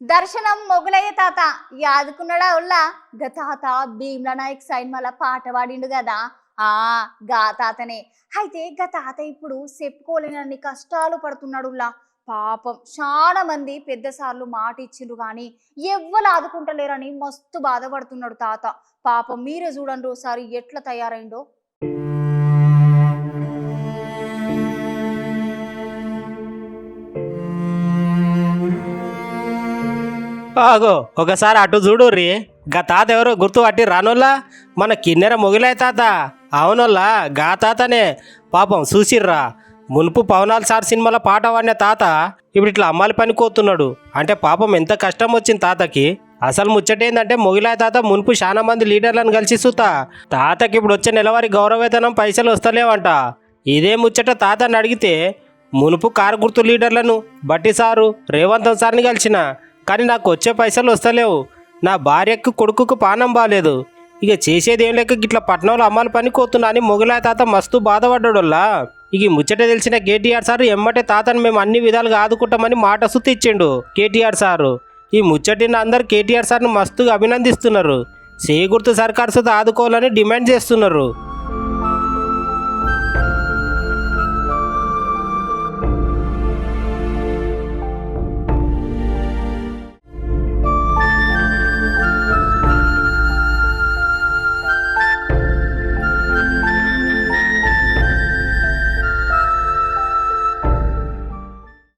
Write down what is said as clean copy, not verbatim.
దర్శనం మొగులయ్య తాత యాదుకున్నాడా ఉల్లా గా తాత భీమ్లా నాయక్ సైన్మల పాట పాడిండు కదా. ఆ గా తాతనే. అయితే గా తాత ఇప్పుడు చెప్పుకోలేనన్ని కష్టాలు పడుతున్నాడుల్లా. పాపం చాలా మంది పెద్ద సార్లు మాట ఇచ్చిండ్రు కానీ ఎవ్వరు ఆదుకుంటలేరని మస్తు బాధపడుతున్నాడు తాత. పాపం మీరే చూడండి ఒకసారి ఎట్లా తయారైండో. ఆగో ఒకసారి అటు చూడుర్రి. గా తాత ఎవరో గుర్తు పట్టి రానోళ్ళా మన కిన్నెర మొగిలాయి తాత. అవునోళ్ళా గా తాతనే. పాపం చూసిర్రా మునుపు పవనాల్ సార్ సినిమాలో పాట పాడిన తాత ఇప్పుడు ఇట్లా అమ్మాలి పని కోతున్నాడు అంటే పాపం ఎంత కష్టం వచ్చింది తాతకి. అసలు ముచ్చటేందంటే మొగిలాయి తాత మునుపు చాలా మంది లీడర్లను కలిసి సుతా తాతకి ఇప్పుడు వచ్చే నెలవారీ గౌరవవేతనం పైసలు వస్తలేవంట. ఇదే ముచ్చట తాతని అడిగితే మునుపు కారు గుర్తు లీడర్లను బట్టి సారు రేవంతం సార్ని కలిసిన కానీ నాకు వచ్చే పైసలు వస్తలేవు. నా భార్యకు కొడుకుకు పానం బాలేదు. ఇక చేసేది ఏం లేక గిట్లా పట్నంలో అమ్మాలి పని కోతున్నా అని మొగిలాయ తాత మస్తు బాధపడ్డాడుల్లా. ఇక ముచ్చట తెలిసిన కేటీఆర్ సారు ఎమ్మటే తాతను మేము అన్ని విధాలుగా ఆదుకుంటామని మాట సుత్తి ఇచ్చిండు కేటీఆర్ సారు. ఈ ముచ్చటిని అందరు కేటీఆర్ సార్ను మస్తుగా అభినందిస్తున్నారు. చేగుర్తు సర్కారు సుత ఆదుకోవాలని డిమాండ్ చేస్తున్నారు.